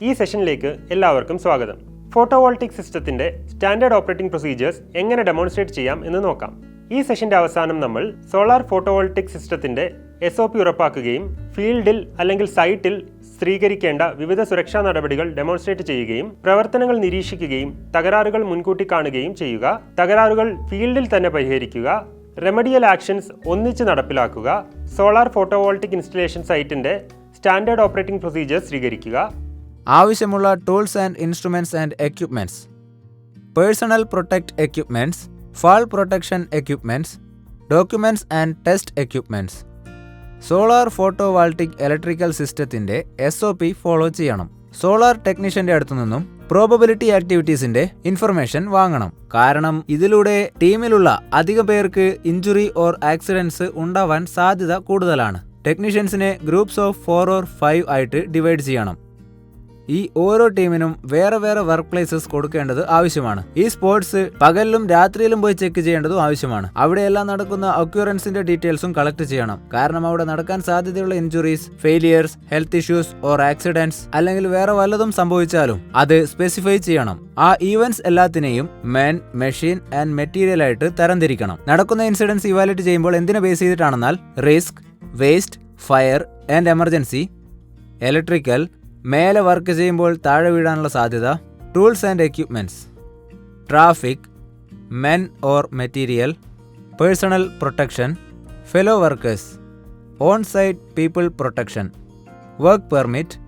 ഈ സെഷനിലേക്ക് എല്ലാവർക്കും സ്വാഗതം. ഫോട്ടോവോൾട്ടിക് സിസ്റ്റത്തിന്റെ സ്റ്റാൻഡേർഡ് ഓപ്പറേറ്റിംഗ് പ്രൊസീജിയേഴ്സ് എങ്ങനെ ഡെമോൺസ്ട്രേറ്റ് ചെയ്യാം എന്ന് നോക്കാം. ഈ സെഷന്റെ അവസാനം നമ്മൾ സോളാർ ഫോട്ടോവോൾട്ടിക് സിസ്റ്റത്തിന്റെ SOP ഉറപ്പാക്കുകയും ഫീൽഡിൽ അല്ലെങ്കിൽ സൈറ്റിൽ സ്വീകരിക്കേണ്ട വിവിധ സുരക്ഷാ നടപടികൾ ഡെമോൺസ്ട്രേറ്റ് ചെയ്യുകയും പ്രവർത്തനങ്ങൾ നിരീക്ഷിക്കുകയും തകരാറുകൾ മുൻകൂട്ടി കാണുകയും ചെയ്യുക, തകരാറുകൾ ഫീൽഡിൽ തന്നെ പരിഹരിക്കുക, റെമഡിയൽ ആക്ഷൻസ് ഒന്നിച്ച് നടപ്പിലാക്കുക, സോളാർ ഫോട്ടോവോൾട്ടിക് ഇൻസ്റ്റലേഷൻ സൈറ്റിന്റെ സ്റ്റാൻഡേർഡ് ഓപ്പറേറ്റിംഗ് പ്രൊസീജിയേഴ്സ് സ്വീകരിക്കുക, ആവശ്യമുള്ള tools and instruments and equipments, personal protect equipments, fall protection equipments, documents and test equipments. Solar photovoltaic electrical സിസ്റ്റത്തിന്റെ SOP ഫോളോ ചെയ്യണം. സോളാർ ടെക്നീഷ്യന്റെ അടുത്തു നിന്നും പ്രോബബിലിറ്റി ആക്ടിവിറ്റീസിന്റെ ഇൻഫർമേഷൻ വാങ്ങണം. കാരണം ഇതിലൂടെ ടീമിലുള്ള അധിക പേർക്ക് ഇഞ്ചുറി ഓർ ആക്സിഡൻസ് ഉണ്ടാവാൻ സാധ്യത കൂടുതലാണ്. ടെക്നീഷ്യൻസിനെ ഗ്രൂപ്പ്സ് ഓഫ് 4 or 5 ആയിട്ട് ഡിവൈഡ് ചെയ്യണം. ഈ ഓരോ ടീമിനും വേറെ വേറെ വർക്ക് പ്ലേസസ് കൊടുക്കേണ്ടത് ആവശ്യമാണ്. ഈ സ്പോട്സ് പകലിലും രാത്രിയിലും പോയി ചെക്ക് ചെയ്യേണ്ടതും ആവശ്യമാണ്. അവിടെയെല്ലാം നടക്കുന്ന ഒക്യൂറൻസിന്റെ ഡീറ്റെയിൽസും കളക്ട് ചെയ്യണം. കാരണം അവിടെ നടക്കാൻ സാധ്യതയുള്ള injuries, failures, health issues or accidents അല്ലെങ്കിൽ വേറെ വല്ലതും സംഭവിച്ചാലും അത് സ്പെസിഫൈ ചെയ്യണം. ആ ഈവന്റ്സ് എല്ലാത്തിനെയും മെൻ, മെഷീൻ ആൻഡ് മെറ്റീരിയൽ ആയിട്ട് തരംതിരിക്കണം. നടക്കുന്ന ഇൻസിഡൻസ് ഇവാലുവേറ്റ് ചെയ്യുമ്പോൾ എന്തിനെ ബേസ് ചെയ്തിട്ടാണെന്നാൽ risk, waste, fire and emergency, electrical, മേലെ വർക്ക് ചെയ്യുമ്പോൾ താഴെ വീഴാനുള്ള സാധ്യത, tools and equipments, traffic, men or material, personal protection, fellow workers, on site people protection, work permit,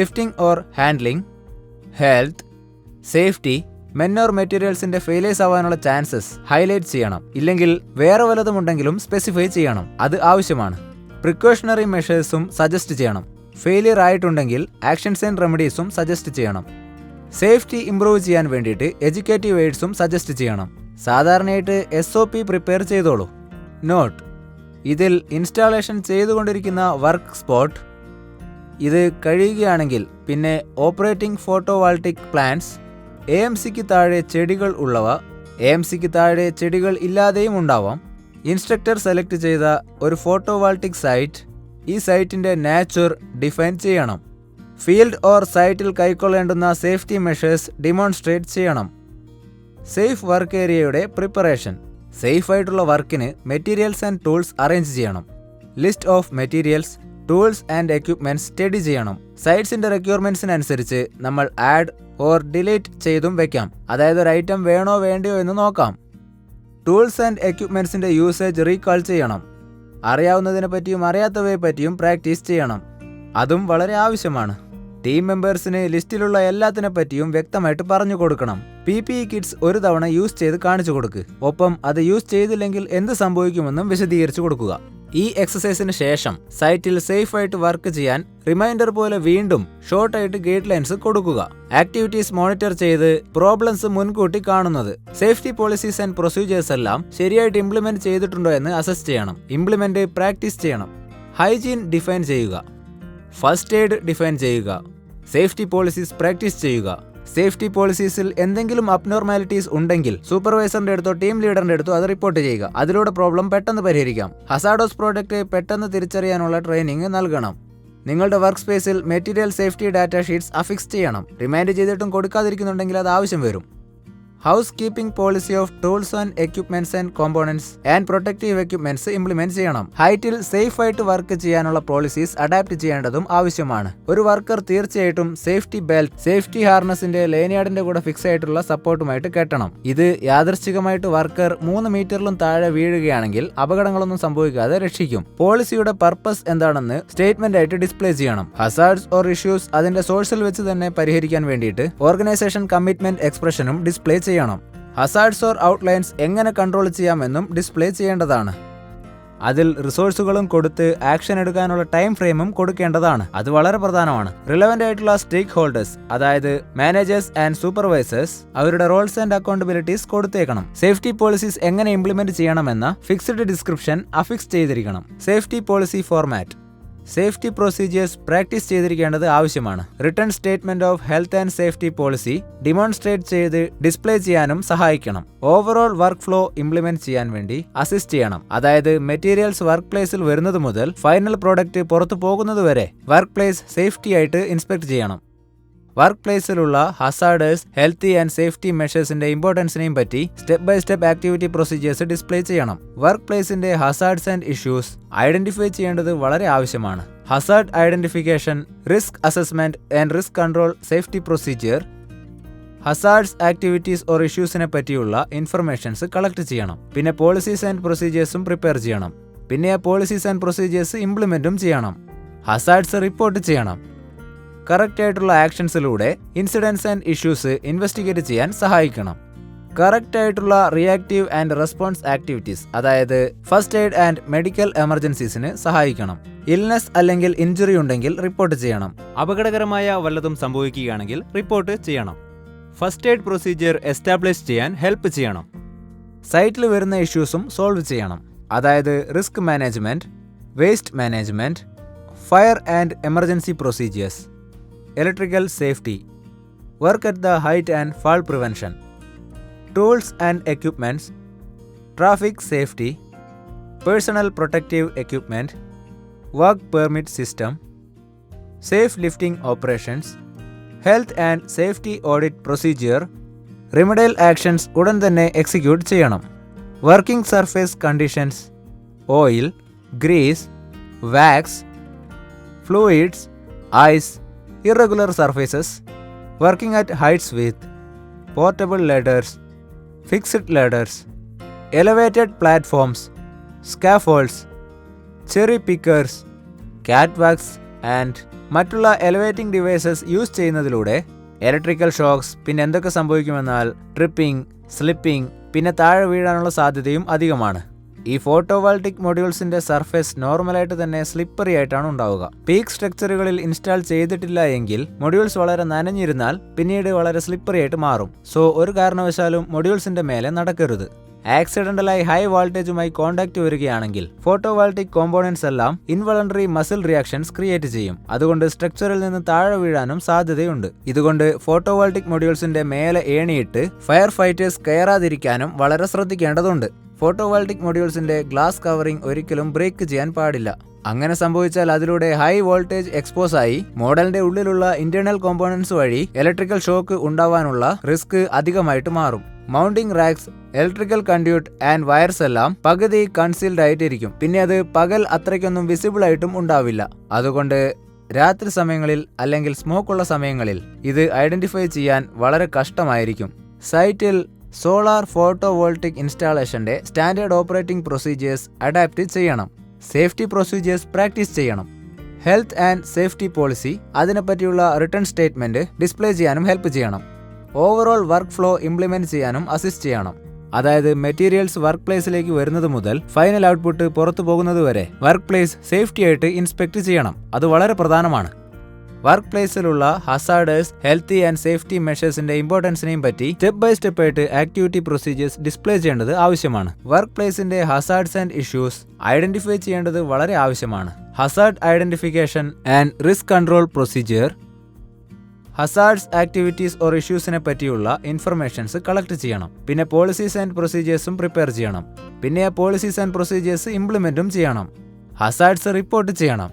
lifting or handling, health, safety, men or മെറ്റീരിയൽസിന്റെ failures ആവാനുള്ള chances highlight ചെയ്യണം. ഇല്ലെങ്കിൽ വേറെ വല്ലതും ഉണ്ടെങ്കിലും സ്പെസിഫൈ ചെയ്യണം. അത് ആവശ്യമാണ്. പ്രിക്കോഷണറി മെഷേഴ്സും സജസ്റ്റ് ചെയ്യണം. ഫെയിലിയർ ആയിട്ടുണ്ടെങ്കിൽ ആക്ഷൻസ് ആൻഡ് റെമഡീസും സജസ്റ്റ് ചെയ്യണം. സേഫ്റ്റി ഇംപ്രൂവ് ചെയ്യാൻ വേണ്ടിയിട്ട് എഡ്യൂക്കേറ്റീവ് എയ്ഡ്സും സജസ്റ്റ് ചെയ്യണം. സാധാരണയായിട്ട് SOP പ്രിപ്പയർ ചെയ്തോളൂ. നോട്ട്: ഇതിൽ ഇൻസ്റ്റാളേഷൻ ചെയ്തുകൊണ്ടിരിക്കുന്ന വർക്ക് സ്പോട്ട്, ഇത് കഴിയുകയാണെങ്കിൽ പിന്നെ ഓപ്പറേറ്റിംഗ് ഫോട്ടോവോൾട്ടിക് പ്ലാന്റ്സ്, AMCക്ക് താഴെ ചെടികൾ ഉള്ളവ, AMCക്ക് താഴെ ചെടികൾ ഇല്ലാതെയും ഉണ്ടാവാം. ഇൻസ്ട്രക്ടർ സെലക്ട് ചെയ്ത ഒരു ഫോട്ടോവോൾട്ടിക് സൈറ്റ്, ഈ സൈറ്റിന്റെ നേച്ചർ ഡിഫൈൻ ചെയ്യണം. ഫീൽഡ് ഓർ സൈറ്റിൽ കൈക്കൊള്ളേണ്ടുന്ന സേഫ്റ്റി മെഷേഴ്സ് ഡെമോൺസ്ട്രേറ്റ് ചെയ്യണം. സേഫ് വർക്ക് ഏരിയയുടെ പ്രിപ്പറേഷൻ, സേഫ് ആയിട്ടുള്ള വർക്കിന് മെറ്റീരിയൽസ് ആൻഡ് ടൂൾസ് അറേഞ്ച് ചെയ്യണം. List of materials, tools and equipments study ചെയ്യണം. സൈറ്റ്സിന്റെ റിക്വയർമെന്റ്സിനനുസരിച്ച് നമ്മൾ ആഡ് ഓർ ഡിലീറ്റ് ചെയ്തും വെക്കാം. അതായത് ഒരു ഐറ്റം വേണോ വേണ്ടയോ എന്ന് നോക്കാം. ടൂൾസ് ആൻഡ് എക്യുപ്മെന്റ്സിന്റെ യൂസേജ് റീകാൾ ചെയ്യണം. അറിയാവുന്നതിനെ പറ്റിയും അറിയാത്തവയെ പറ്റിയും പ്രാക്ടീസ് ചെയ്യണം. അതും വളരെ ആവശ്യമാണ്. ടീം മെമ്പേഴ്സിന് ലിസ്റ്റിലുള്ള എല്ലാത്തിനെ പറ്റിയും വ്യക്തമായിട്ട് പറഞ്ഞു കൊടുക്കണം. PPE കിറ്റ്സ് ഒരു തവണ യൂസ് ചെയ്ത് കാണിച്ചു കൊടുക്കുക. ഒപ്പം അത് യൂസ് ചെയ്തില്ലെങ്കിൽ എന്ത് സംഭവിക്കുമെന്നും വിശദീകരിച്ചു കൊടുക്കുക. ഈ എക്സസൈസിന് ശേഷം സൈറ്റിൽ സേഫ് ആയിട്ട് വർക്ക് ചെയ്യാൻ റിമൈൻഡർ പോലെ വീണ്ടും ഷോർട്ടായിട്ട് ഗൈഡ് ലൈൻസ് കൊടുക്കുക. ആക്ടിവിറ്റീസ് മോണിറ്റർ ചെയ്ത് പ്രോബ്ലംസ് മുൻകൂട്ടി കാണുന്നത്. സേഫ്റ്റി പോളിസീസ് ആൻഡ് പ്രൊസീജിയേഴ്സ് എല്ലാം ശരിയായിട്ട് ഇംപ്ലിമെന്റ് ചെയ്തിട്ടുണ്ടോ എന്ന് അസസ് ചെയ്യണം. ഇംപ്ലിമെന്റ് പ്രാക്ടീസ് ചെയ്യണം. ഹൈജീൻ ഡിഫൈൻ ചെയ്യുക. ഫസ്റ്റ് എയ്ഡ് ഡിഫൈൻ ചെയ്യുക. സേഫ്റ്റി പോളിസീസ് പ്രാക്ടീസ് ചെയ്യുക. സേഫ്റ്റി പോളിസീസിൽ എന്തെങ്കിലും അബ്നോർമാലിറ്റീസ് ഉണ്ടെങ്കിൽ സൂപ്പർവൈസറിന്റെ അടുത്തോ ടീം ലീഡറിന്റെ അടുത്തോ അത് റിപ്പോർട്ട് ചെയ്യുക. അതിലൂടെ പ്രോബ്ലം പെട്ടെന്ന് പരിഹരിക്കാം. ഹസാർഡോസ് പ്രോഡക്റ്റ് പെട്ടെന്ന് തിരിച്ചറിയാനുള്ള ട്രെയിനിങ് നൽകണം. നിങ്ങളുടെ വർക്ക് സ്പേസിൽ material safety data sheets affix ചെയ്യണം. റിമൈൻഡ് ചെയ്തിട്ടും കൊടുക്കാതിരിക്കുന്നുണ്ടെങ്കിൽ അത് ആവശ്യം വരും. House keeping policy of tools and equipments and components and protective equipments implement ചെയ്യണം. ഹൈറ്റിൽ സേഫ് ആയിട്ട് വർക്ക് ചെയ്യാനുള്ള പോളിസീസ് അഡാപ്റ്റ് ചെയ്യേണ്ടതും ആവശ്യമാണ്. ഒരു വർക്കർ തീർച്ചയായിട്ടും സേഫ്റ്റി ബെൽറ്റ്, സേഫ്റ്റി ഹാർനസിന്റെ ലേനിയാർഡിന്റെ കൂടെ ഫിക്സ് ആയിട്ടുള്ള സപ്പോർട്ടുമായിട്ട് കെട്ടണം. ഇത് യാദൃശ്ചികമായിട്ട് വർക്കർ 3 മീറ്ററിലും താഴെ വീഴുകയാണെങ്കിൽ അപകടങ്ങളൊന്നും സംഭവിക്കാതെ രക്ഷിക്കും. പോളിസിയുടെ പർപ്പസ് എന്താണെന്ന് സ്റ്റേറ്റ്മെന്റ് ആയിട്ട് ഡിസ്പ്ലേ ചെയ്യണം. ഹസാർഡ്സ് ഓർ ഇഷ്യൂസ് അതിന്റെ സോഴ്സിൽ വെച്ച് തന്നെ പരിഹരിക്കാൻ വേണ്ടിയിട്ട് ഓർഗനൈസേഷൻ കമ്മിറ്റ്മെന്റ് എക്സ്പ്രഷനും ഡിസ്പ്ലേ ചെയ്യണം. ഹസാർഡ്സ് ഓർ ഔട്ട്ലൈൻസ് എങ്ങനെ കൺട്രോൾ ചെയ്യാമെന്നും ഡിസ്പ്ലേ ചെയ്യേണ്ടതാണ്. അതിൽ റിസോഴ്സുകളും കൊടുത്ത് ആക്ഷൻ എടുക്കാനുള്ള ടൈം ഫ്രെയിമും കൊടുക്കേണ്ടതാണ്. അത് വളരെ പ്രധാനമാണ്. റിലവന്റ് ആയിട്ടുള്ള സ്റ്റേക്ക് ഹോൾഡേഴ്സ്, അതായത് മാനേജേഴ്സ് ആൻഡ് സൂപ്പർവൈസേഴ്സ്, അവരുടെ റോൾസ് ആൻഡ് അക്കൗണ്ടബിലിറ്റീസ് കൊടുത്തേക്കണം. സേഫ്റ്റി പോളിസീസ് എങ്ങനെ ഇംപ്ലിമെന്റ് ചെയ്യണമെന്ന ഫിക്സ്ഡ് ഡിസ്ക്രിപ്ഷൻ അഫിക്സ് ചെയ്തിരിക്കണം. Safety policy format, safety procedures practice ചെയ്തിരിക്കേണ്ടത് ആവശ്യമാണ്. Written statement of health and safety policy demonstrate ചെയ്ത് ഡിസ്പ്ലേ ചെയ്യാനും സഹായിക്കണം. ഓവറോൾ വർക്ക് ഫ്ലോ ഇംപ്ലിമെന്റ് ചെയ്യാൻ വേണ്ടി അസിസ്റ്റ് ചെയ്യണം. അതായത് മെറ്റീരിയൽസ് വർക്ക് പ്ലേസിൽ വരുന്നത് മുതൽ ഫൈനൽ പ്രോഡക്റ്റ് പുറത്തു പോകുന്നത് വരെ വർക്ക് പ്ലേസ് സേഫ്റ്റി ആയിട്ട് ഇൻസ്പെക്ട് ചെയ്യണം. വർക്ക് പ്ലേസിലുള്ള ഹസാർഡേഴ്സ്, ഹെൽത്തി ആൻഡ് സേഫ്റ്റി മെഷേഴ്സിന്റെ ഇമ്പോർട്ടൻസിനെയും പറ്റി step by step activity procedures display ചെയ്യണം. വർക്ക് പ്ലേസിന്റെ ഹസാർഡ്സ് ആൻഡ് ഇഷ്യൂസ് ഐഡന്റിഫൈ ചെയ്യേണ്ടത് വളരെ ആവശ്യമാണ്. Hazard identification, risk assessment and risk control, safety procedure, hazards activities or ഇഷ്യൂസിനെ പറ്റിയുള്ള ഇൻഫർമേഷൻസ് കളക്ട് ചെയ്യണം. പിന്നെ പോളിസീസ് ആൻഡ് പ്രൊസീജിയേഴ്സും പ്രിപ്പയർ ചെയ്യണം. പിന്നെ ആ പോളിസീസ് ആൻഡ് പ്രൊസീജിയേഴ്സ് ഇംപ്ലിമെന്റും ചെയ്യണം. ഹസാർഡ്സ് റിപ്പോർട്ട് ചെയ്യണം. കറക്റ്റ് ആയിട്ടുള്ള ആക്ഷൻസിലൂടെ ഇൻസിഡൻസ് ആൻഡ് ഇഷ്യൂസ് ഇൻവെസ്റ്റിഗേറ്റ് ചെയ്യാൻ സഹായിക്കണം. കറക്റ്റ് ആയിട്ടുള്ള റിയാക്റ്റീവ് ആൻഡ് റെസ്പോൺസ് ആക്ടിവിറ്റീസ്, അതായത് ഫസ്റ്റ് എയ്ഡ് ആൻഡ് മെഡിക്കൽ എമർജൻസീസിന് സഹായിക്കണം. ഇൽനെസ് അല്ലെങ്കിൽ ഇഞ്ചുറി ഉണ്ടെങ്കിൽ റിപ്പോർട്ട് ചെയ്യണം. അപകടകരമായ വല്ലതും സംഭവിക്കുകയാണെങ്കിൽ റിപ്പോർട്ട് ചെയ്യണം. ഫസ്റ്റ് എയ്ഡ് പ്രൊസീജിയർ എസ്റ്റാബ്ലിഷ് ചെയ്യാൻ ഹെൽപ്പ് ചെയ്യണം. സൈറ്റിൽ വരുന്ന ഇഷ്യൂസും സോൾവ് ചെയ്യണം. അതായത് risk management, waste management, fire and emergency procedures, electrical safety, work at the height and fall prevention, tools and equipments, traffic safety, personal protective equipment, work permit system, safe lifting operations, health and safety audit procedure, remedial actions ഉടൻ തന്നെ execute ചെയ്യണം. Working surface conditions, oil, grease, wax, fluids, ice, irregular surfaces, working at heights with portable ladders, fixed ladders, elevated platforms, scaffolds, cherry pickers, catwalks and മറ്റുള്ള elevating devices use ചെയ്യുന്നതിലൂടെ electrical socks, പിന്നെ എന്തൊക്കെ സംഭവിക്കുമെന്നാൽ tripping, slipping, പിന്നെ താഴെ വീഴാനുള്ള സാധ്യതയും അധികമാണ്. ഈ photovoltaic മൊഡ്യൂൾസിന്റെ surface നോർമലായിട്ട് തന്നെ സ്ലിപ്പറി ആയിട്ടാണ് ഉണ്ടാവുക. പീക്ക് സ്ട്രക്ചറുകളിൽ ഇൻസ്റ്റാൾ ചെയ്തിട്ടില്ല എങ്കിൽ മൊഡ്യൂൾസ് വളരെ നനഞ്ഞിരുന്നാൽ പിന്നീട് വളരെ സ്ലിപ്പറി ആയിട്ട് മാറും. സോ ഒരു കാരണവശാലും മൊഡ്യൂൾസിന്റെ മേലെ നടക്കരുത്. ആക്സിഡന്റലായി ഹൈ വോൾട്ടേജുമായി കോണ്ടാക്ട് വരികയാണെങ്കിൽ ഫോട്ടോവോൾട്ടിക് കോമ്പോണൻസ് എല്ലാം ഇൻവോളണ്ടറി മസിൽ റിയാക്ഷൻസ് ക്രിയേറ്റ് ചെയ്യും. അതുകൊണ്ട് സ്ട്രക്ചറിൽ നിന്ന് താഴെ വീഴാനും സാധ്യതയുണ്ട്. ഇതുകൊണ്ട് ഫോട്ടോവോൾട്ടിക് മൊഡ്യൂൾസിന്റെ മേലെ ഏണിയിട്ട് ഫയർ ഫൈറ്റേഴ്സ് കയറാതിരിക്കാനും വളരെ ശ്രദ്ധിക്കേണ്ടതുണ്ട്. ഫോട്ടോവോൾട്ടിക് മൊഡ്യൂൾസിന്റെ ഗ്ലാസ് കവറിംഗ് ഒരിക്കലും ബ്രേക്ക് ചെയ്യാൻ പാടില്ല. അങ്ങനെ സംഭവിച്ചാൽ അതിലൂടെ ഹൈ വോൾട്ടേജ് എക്സ്പോസ് ആയി മോഡലിന്റെ ഉള്ളിലുള്ള ഇന്റേണൽ കോമ്പോണൻസ് വഴി ഇലക്ട്രിക്കൽ ഷോക്ക് ഉണ്ടാവാനുള്ള റിസ്ക് അധികമായിട്ട് മാറും. മൗണ്ടിംഗ് റാക്സ്, ഇലക്ട്രിക്കൽ കണ്ട്യൂട്ട് ആൻഡ് വയർസ് എല്ലാം പകുതി കൺസീൽഡ് ആയിട്ടിരിക്കും. പിന്നെ അത് പകൽ അത്രയ്ക്കൊന്നും വിസിബിൾ ആയിട്ടും ഉണ്ടാവില്ല. അതുകൊണ്ട് രാത്രി സമയങ്ങളിൽ അല്ലെങ്കിൽ സ്മോക്കുള്ള സമയങ്ങളിൽ ഇത് ഐഡന്റിഫൈ ചെയ്യാൻ വളരെ കഷ്ടമായിരിക്കും. സൈറ്റിൽ സോളാർ ഫോട്ടോവോൾട്ടിക് ഇൻസ്റ്റാളേഷന്റെ സ്റ്റാൻഡേർഡ് ഓപ്പറേറ്റിംഗ് പ്രൊസീജിയേഴ്സ് അഡാപ്റ്റ് ചെയ്യണം. സേഫ്റ്റി പ്രൊസീജിയേഴ്സ് പ്രാക്ടീസ് ചെയ്യണം. ഹെൽത്ത് ആൻഡ് സേഫ്റ്റി പോളിസി, അതിനെപ്പറ്റിയുള്ള റിട്ടേൺ സ്റ്റേറ്റ്മെന്റ് ഡിസ്പ്ലേ ചെയ്യാനും ഹെൽപ്പ് ചെയ്യണം. ഓവറോൾ വർക്ക് ഫ്ലോ ഇംപ്ലിമെന്റ് ചെയ്യാനും അസിസ്റ്റ് ചെയ്യണം. അതായത് മെറ്റീരിയൽസ് വർക്ക് പ്ലേസിലേക്ക് വരുന്നത് മുതൽ ഫൈനൽ ഔട്ട്പുട്ട് പുറത്തു പോകുന്നത് വരെ വർക്ക് പ്ലേസ് സേഫ്റ്റി ആയിട്ട് ഇൻസ്പെക്ട് ചെയ്യണം. അത് വളരെ പ്രധാനമാണ്. വർക്ക് പ്ലേസിലുള്ള ഹസാർഡേഴ്സ്, ഹെൽത്തി ആൻഡ് സേഫ്റ്റി മെഷേഴ്സിന്റെ ഇമ്പോർട്ടൻസിനെയും പറ്റി സ്റ്റെപ്പ് ബൈ സ്റ്റെപ്പ് ആയിട്ട് ആക്ടിവിറ്റി പ്രൊസീജിയേഴ്സ് ഡിസ്പ്ലേ ചെയ്യേണ്ടത് ആവശ്യമാണ്. വർക്ക് പ്ലേസിന്റെ ഹസാർഡ്സ് ആൻഡ് ഇഷ്യൂസ് ഐഡന്റിഫൈ ചെയ്യേണ്ടത് വളരെ ആവശ്യമാണ്. Hazard identification and risk control procedure, hazards activities or ഇഷ്യൂസിനെ പറ്റിയുള്ള ഇൻഫർമേഷൻസ് കളക്ട് ചെയ്യണം. പിന്നെ പോളിസീസ് ആൻഡ് പ്രൊസീജിയേഴ്സും പ്രിപ്പയർ ചെയ്യണം. പിന്നെ ആ പോളിസീസ് ആൻഡ് പ്രൊസീജിയേഴ്സ് ഇംപ്ലിമെന്റും ചെയ്യണം. ഹസാർഡ്സ് റിപ്പോർട്ട് ചെയ്യണം.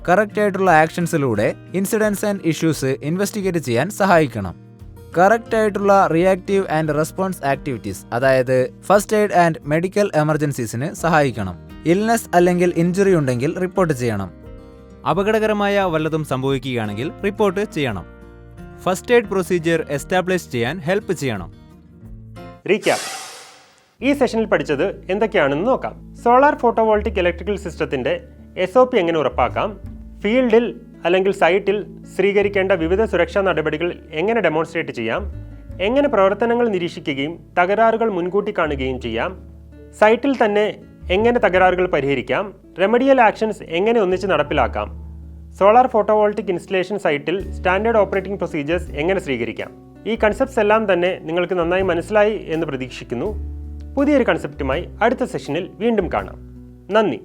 കറക്റ്റ് ആയിട്ടുള്ള ആക്ഷൻസിലൂടെ ഇൻസിഡൻസ് ആൻഡ് ഇഷ്യൂസ് ഇൻവെസ്റ്റിഗേറ്റ് ചെയ്യാൻ സഹായിക്കണം. കറക്റ്റ് ആയിട്ടുള്ള റിയാക്റ്റീവ് ആൻഡ് റെസ്പോൺസ് ആക്ടിവിറ്റീസ്, അതായത് ഫസ്റ്റ് എയ്ഡ് ആൻഡ് മെഡിക്കൽ എമർജൻസീസിന് സഹായിക്കണം. ഇൽനെസ് അല്ലെങ്കിൽ ഇഞ്ചുറി ഉണ്ടെങ്കിൽ റിപ്പോർട്ട് ചെയ്യണം. അപകടകരമായ വല്ലതും സംഭവിക്കുകയാണെങ്കിൽ റിപ്പോർട്ട് ചെയ്യണം. ഫസ്റ്റ് എയ്ഡ് പ്രൊസീജിയർ എസ്റ്റാബ്ലിഷ് ചെയ്യാൻ ഹെൽപ്പ് ചെയ്യണം. റീക്യാപ്പ്. ഈ സെഷനിൽ പഠിച്ചത് എന്തൊക്കെയാണെന്ന് നോക്കാം. സോളാർ ഫോട്ടോവോൾട്ടിക് ഇലക്ട്രിക്കൽ സിസ്റ്റത്തിന്റെ SOP എങ്ങനെ ഉറപ്പാക്കാം, ഫീൽഡിൽ അല്ലെങ്കിൽ സൈറ്റിൽ സ്വീകരിക്കേണ്ട വിവിധ സുരക്ഷാ നടപടികൾ എങ്ങനെ ഡെമോൺസ്ട്രേറ്റ് ചെയ്യാം, എങ്ങനെ പ്രവർത്തനങ്ങൾ നിരീക്ഷിക്കുകയും തകരാറുകൾ മുൻകൂട്ടി കാണുകയും ചെയ്യാം, സൈറ്റിൽ തന്നെ എങ്ങനെ തകരാറുകൾ പരിഹരിക്കാം, റെമഡിയൽ ആക്ഷൻസ് എങ്ങനെ ഒന്നിച്ച് നടപ്പിലാക്കാം, സോളാർ ഫോട്ടോവോൾട്ടിക് ഇൻസ്റ്റലേഷൻ സൈറ്റിൽ സ്റ്റാൻഡേർഡ് ഓപ്പറേറ്റിംഗ് പ്രൊസീജിയേഴ്സ് എങ്ങനെ സ്വീകരിക്കാം. ഈ കൺസെപ്റ്റ്സ് എല്ലാം തന്നെ നിങ്ങൾക്ക് നന്നായി മനസ്സിലായി എന്ന് പ്രതീക്ഷിക്കുന്നു. പുതിയൊരു കൺസെപ്റ്റുമായി അടുത്ത സെഷനിൽ വീണ്ടും കാണാം. നന്ദി.